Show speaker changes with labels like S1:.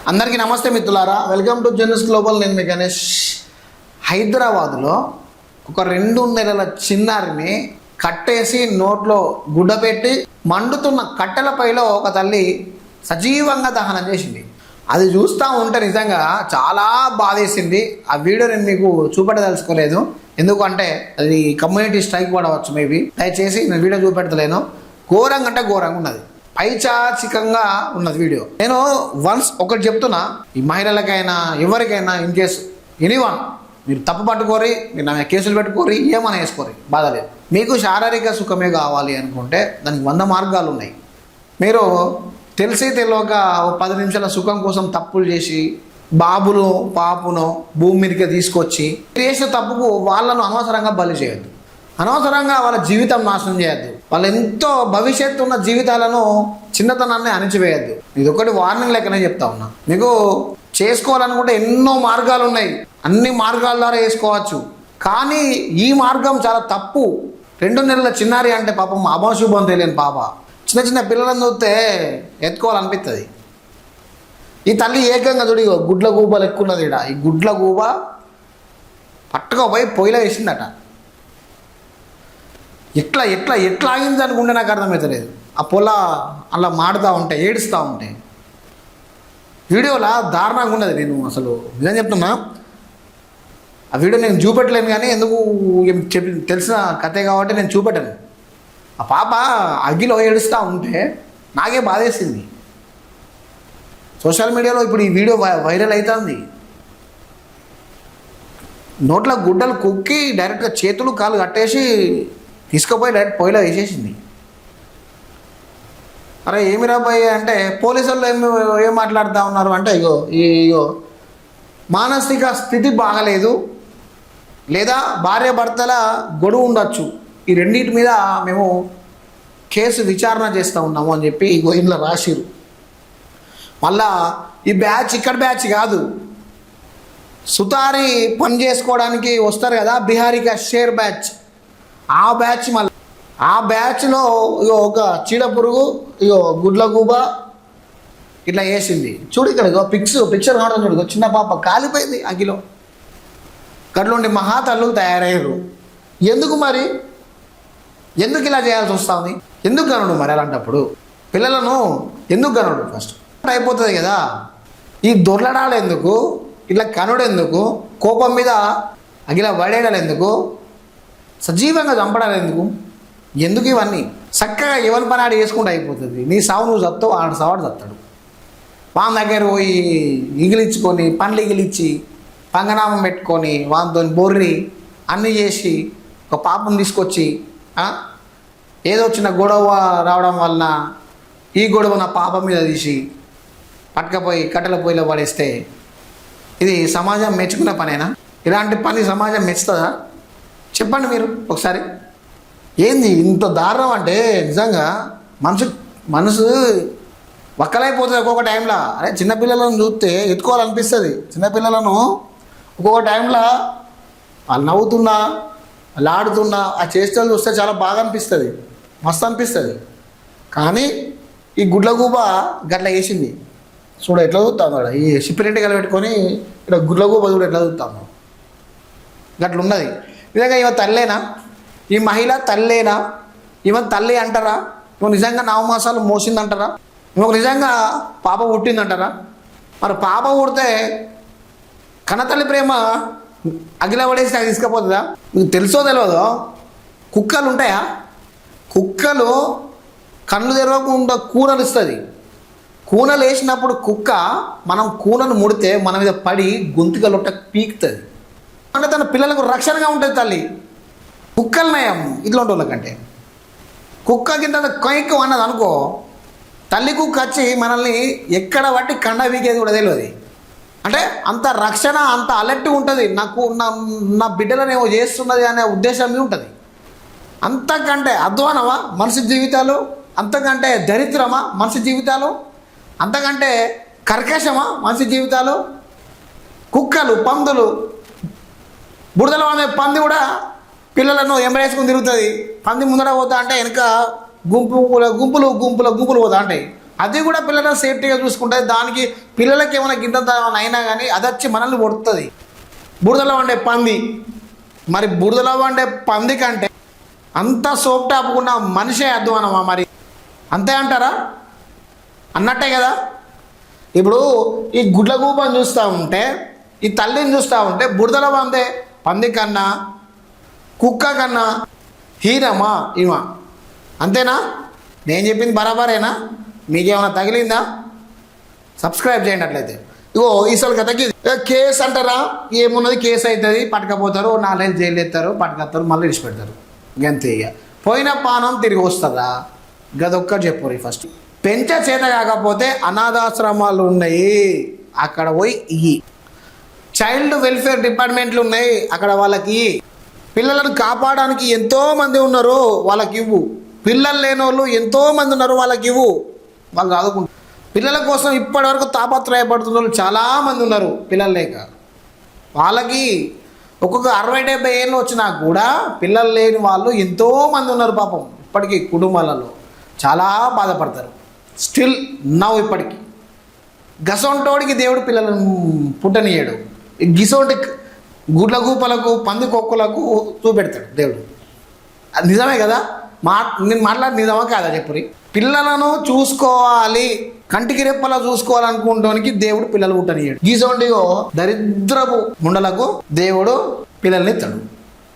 S1: అందరికీ నమస్తే మిత్రులారా, వెల్కమ్ టు జర్నలిస్ట్ గ్లోబల్. నేను మీ గణేష్. హైదరాబాద్లో ఒక 2 నెలల చిన్నారిని కట్టేసి నోట్లో గుడ్డ పెట్టి మండుతున్న కట్టెలపైలో ఒక తల్లి సజీవంగా దహనం చేసింది. అది చూస్తూ ఉంటే నిజంగా చాలా బాధేసింది. ఆ వీడియో నేను మీకు చూపెట్టదలుచుకోలేదు, ఎందుకంటే అది కమ్యూనిటీ స్ట్రైక్ పడవచ్చు మేబీ. దయచేసి నేను వీడియో చూపెడతలేను. ఘోరంగా అంటే ఘోరంగా ఉన్నది, పైచాచికంగా ఉన్నది వీడియో. నేను వన్స్ ఒకటి చెప్తున్నా, ఈ మహిళలకైనా ఎవరికైనా ఇన్ కేసు ఎనీవన్ మీరు తప్పు పట్టుకోరి, మీరు నా కేసులు పెట్టుకోరి, ఏమైనా వేసుకోరి, బాధ లేదు. మీకు శారీరక సుఖమే కావాలి అనుకుంటే దానికి 100 మార్గాలు ఉన్నాయి. మీరు తెలిసి తెలియక 10 నిమిషాల సుఖం కోసం తప్పులు చేసి బాబును పాపును భూమి మీదకి తీసుకొచ్చి చేసిన తప్పుకు వాళ్ళను అనవసరంగా బలి చేయొద్దు, అనవసరంగా వాళ్ళ జీవితం నాశనం చేయొద్దు. వాళ్ళు ఎంతో భవిష్యత్తు ఉన్న జీవితాలను చిన్నతనాన్ని అణిచివేయద్దు. ఇది ఒకటి వార్నింగ్ లెక్కనే చెప్తా ఉన్నా. మీకు చేసుకోవాలనుకుంటే ఎన్నో మార్గాలు ఉన్నాయి, అన్ని మార్గాల ద్వారా వేసుకోవచ్చు. కానీ ఈ మార్గం చాలా తప్పు. 2 నెలల చిన్నారి అంటే పాపం అభాశుభం తెలియని పాప, చిన్న చిన్న పిల్లలను చూస్తే ఎత్తుకోవాలనిపిస్తుంది. ఈ తల్లి ఏకంగా చూడి గుడ్ల గూబలు ఎక్కున్నది. ఈ గుడ్ల గూబ పట్టుకోపోయి పొయ్యిలో వేసిందట. ఎట్లా ఎట్లా ఎట్లా ఆగింది అనుకుంటే నాకు అర్థమవుతలేదు. ఆ పొల అలా మాడుతూ ఉంటే, ఏడుస్తూ ఉంటే వీడియోలా దారుణంగా ఉన్నది. నేను అసలు నిజం చెప్తున్నా, ఆ వీడియో నేను చూపెట్టలేను. కానీ ఎందుకు తెలిసిన కథే కాబట్టి నేను చూపెట్టాను. ఆ పాప అగ్గిలో ఏడుస్తూ ఉంటే నాకే బాధేసింది. సోషల్ మీడియాలో ఇప్పుడు ఈ వీడియో వైరల్ అవుతుంది. నోట్ల గుడ్డలు కుక్కి డైరెక్ట్గా చేతులు కాళ్ళు కట్టేసి తీసుకుపోయి డైరెక్ట్ పొయ్యిలో వేసేసింది. అరే ఏమి రాబోయే అంటే పోలీసు వాళ్ళు ఏం మాట్లాడుతూ ఉన్నారు అంటే, ఇగో మానసిక స్థితి బాగలేదు, లేదా భార్య భర్తల గొడవ ఉండొచ్చు, ఈ రెండింటి మీద మేము కేసు విచారణ చేస్తూ ఉన్నాము అని చెప్పి ఇందులో రాసిరు. మళ్ళా ఈ బ్యాచ్ ఇక్కడ బ్యాచ్ కాదు, సుతారి పని చేసుకోవడానికి వస్తారు కదా, బిహారీక షేర్ బ్యాచ్, ఆ బ్యాచ్. మళ్ళీ ఆ బ్యాచ్లో ఒక చీడ పురుగు గుడ్ల గూబ ఇట్లా వేసింది. చూడు ఇక్కడ పిక్చర్ కావడం చూడు, చిన్న పాప కాలిపోయింది అగ్గిలో. గట్లుండి మహాతల్లులు తయారయ్యారు. ఎందుకు మరి, ఎందుకు ఇలా చేయాల్సి వస్తుంది? ఎందుకు కనుడు మరి అలాంటప్పుడు పిల్లలను ఎందుకు కనుడు? ఫస్ట్ అయిపోతుంది కదా. ఈ దొర్లడాలు ఎందుకు, ఇట్లా కనుడు ఎందుకు, కోపం మీద అగిలా పడేయడాలు ఎందుకు, సజీవంగా చంపడాలు ఎందుకు ఇవన్నీ? చక్కగా ఎవరి పని ఆడి వేసుకుంటూ అయిపోతుంది. నీ సావు నువ్వు చస్తావు, ఆడు సావాడు చస్తాడు. వాళ్ళ దగ్గర పోయి ఇగిలించుకొని పండ్లు ఇగిలిచ్చి పంగనామం పెట్టుకొని వాళ్ళతో బొర్రి అన్నీ చేసి ఒక పాపను తీసుకొచ్చి ఏదో చిన్న గొడవ రావడం వలన ఈ గొడవ నా పాప మీద తీసి పట్టుకపోయి కట్టెల పొయ్యిలో పడేస్తే ఇది సమాజం మెచ్చుకున్న పనేనా? ఇలాంటి పని సమాజం మెచ్చుతుందా? చెప్పండి మీరు ఒకసారి. ఏంది ఇంత దారుణం అంటే నిజంగా మనసు వక్కలైపోతుంది ఒక్కొక్క టైంలో. అరే చిన్నపిల్లలను చూస్తే ఎత్తుకోవాలనిపిస్తుంది. చిన్నపిల్లలను ఒక్కొక్క టైంలో వాళ్ళు నవ్వుతున్నా వాళ్ళు ఆడుతున్నా ఆ చేష్టలు చూస్తే చాలా బాగా అనిపిస్తుంది, మస్తు అనిపిస్తుంది. కానీ ఈ గుడ్ల గూబ గట్ల వేసింది. చూడ ఎట్లా చూస్తాను, ఈ సిప్పిరెంటి గల పెట్టుకొని ఇక్కడ గుడ్ల గూబ చూడ ఎట్లా చూస్తాను, గట్ల ఉన్నది. నిజంగా ఈమె తల్లేనా? ఈ మహిళ తల్లేనా? ఈమె తల్లి అంటారా? ఈమె నిజంగా 9 మాసాలు మోసిందంటారా? ఈమెకు నిజంగా పాప పుట్టిందంటారా? మరి పాప పుడితే కన్నతల్లి ప్రేమ అగిల పడేసి నాకు తీసుకపోతుందా? మీకు తెలుసో తెలియదో, కుక్కలు ఉంటాయా? కుక్కలు కళ్ళు తెరవకుండా కూనలు ఇస్తుంది. కూనలు వేసినప్పుడు కుక్క మనం కూనను ముడితే మన మీద పడి గొంతుక లొట్ట పీకుతుంది. అంటే తన పిల్లలకు రక్షణగా ఉంటుంది తల్లి. కుక్కలు నయం ఇట్లాంటి వాళ్ళకంటే. కుక్క కింద కొయ్యకు అన్నది అనుకో, తల్లి కుక్క వచ్చి మనల్ని ఎక్కడ బట్టి కండ వీకేది కూడా తెలియదు. అంటే అంత రక్షణ, అంత అలర్ట్గా ఉంటుంది. నా బిడ్డలను ఏమో చేస్తున్నది అనే ఉద్దేశం ఉంటుంది. అంతకంటే అధ్వానమా మనిషి జీవితాలు? అంతకంటే దరిద్రమా మనిషి జీవితాలు? అంతకంటే కర్కశమా మనిషి జీవితాలు? కుక్కలు, పందులు, బురదలో అనే పంది కూడా పిల్లలను ఎంబడేసుకుని తిరుగుతుంది. పంది ముందర పోతా అంటే వెనక గుంపులు పోతా ఉంటాయి. అది కూడా పిల్లలను సేఫ్టీగా చూసుకుంటుంది. దానికి పిల్లలకి ఏమైనా గింత అయినా కానీ అది వచ్చి మనల్ని కొడుతుంది. బురదలో వండే పంది, మరి బురదలో వండే పంది కంటే అంత సోప్ టాపుకున్న మనిషే అధ్వానమా మరి? అంతే అంటారా? అన్నట్టే కదా. ఇప్పుడు ఈ గుడ్లగూబని చూస్తూ ఉంటే, ఈ తల్లిని చూస్తూ ఉంటే బురదలో వందే పంది కన్నా కుక్క కన్నా హీనమా ఇమా? అంతేనా? నేను చెప్పింది బరాబరేనా? మీకేమైనా తగిలిందా? సబ్స్క్రైబ్ చేయండి. అట్లయితే ఇగో ఈసారి కథకి కేసు అంటారా, ఏమున్నది, కేసు అవుతుంది, పట్టుకపోతారు, 4 ఏళ్ళు జైలు ఎత్తారు, పట్టుకొస్తారు, మళ్ళీ విడిచిపెడతారు. గంతే. ఇక పోయిన పానం తిరిగి వస్తుందా? గదొక్కటి చెప్పురి. ఫస్ట్ పెంచ చేత కాకపోతే అనాథాశ్రమాలు ఉన్నాయి, అక్కడ పోయి ఇయ్యి. చైల్డ్ వెల్ఫేర్ డిపార్ట్మెంట్లు ఉన్నాయి, అక్కడ వాళ్ళకి పిల్లలను కాపాడడానికి ఎంతోమంది ఉన్నారు, వాళ్ళకి ఇవ్వు. పిల్లలు లేని వాళ్ళు ఎంతోమంది ఉన్నారు, వాళ్ళకి ఇవ్వు. వాళ్ళు చదువుకుంటారు. పిల్లల కోసం ఇప్పటివరకు తాపత్రయపడుతున్న వాళ్ళు చాలామంది ఉన్నారు పిల్లలు లేక. వాళ్ళకి ఒక్కొక్క 60-70 ఏళ్ళు వచ్చినా కూడా పిల్లలు లేని వాళ్ళు ఎంతోమంది ఉన్నారు పాపం. ఇప్పటికీ కుటుంబాలలో చాలా బాధపడతారు. స్టిల్ నవ్వు ఇప్పటికీ గసొంటోడికి దేవుడు పిల్లలను పుట్టనియ్యాడు. గిసోంటి గుడ్లగూపలకు పందికొక్కులకు చూపెడతాడు దేవుడు. అది నిజమే కదా. నేను మాట్లాడి నిజమా కాదా చెప్పురి? పిల్లలను చూసుకోవాలి, కంటికి రెప్పలా చూసుకోవాలనుకుంటానికి దేవుడు పిల్లలు పుట్టనియ్యాడు. గీసోంటిగో దరిద్రపు ముండలకు దేవుడు పిల్లల్ని ఇస్తాడు.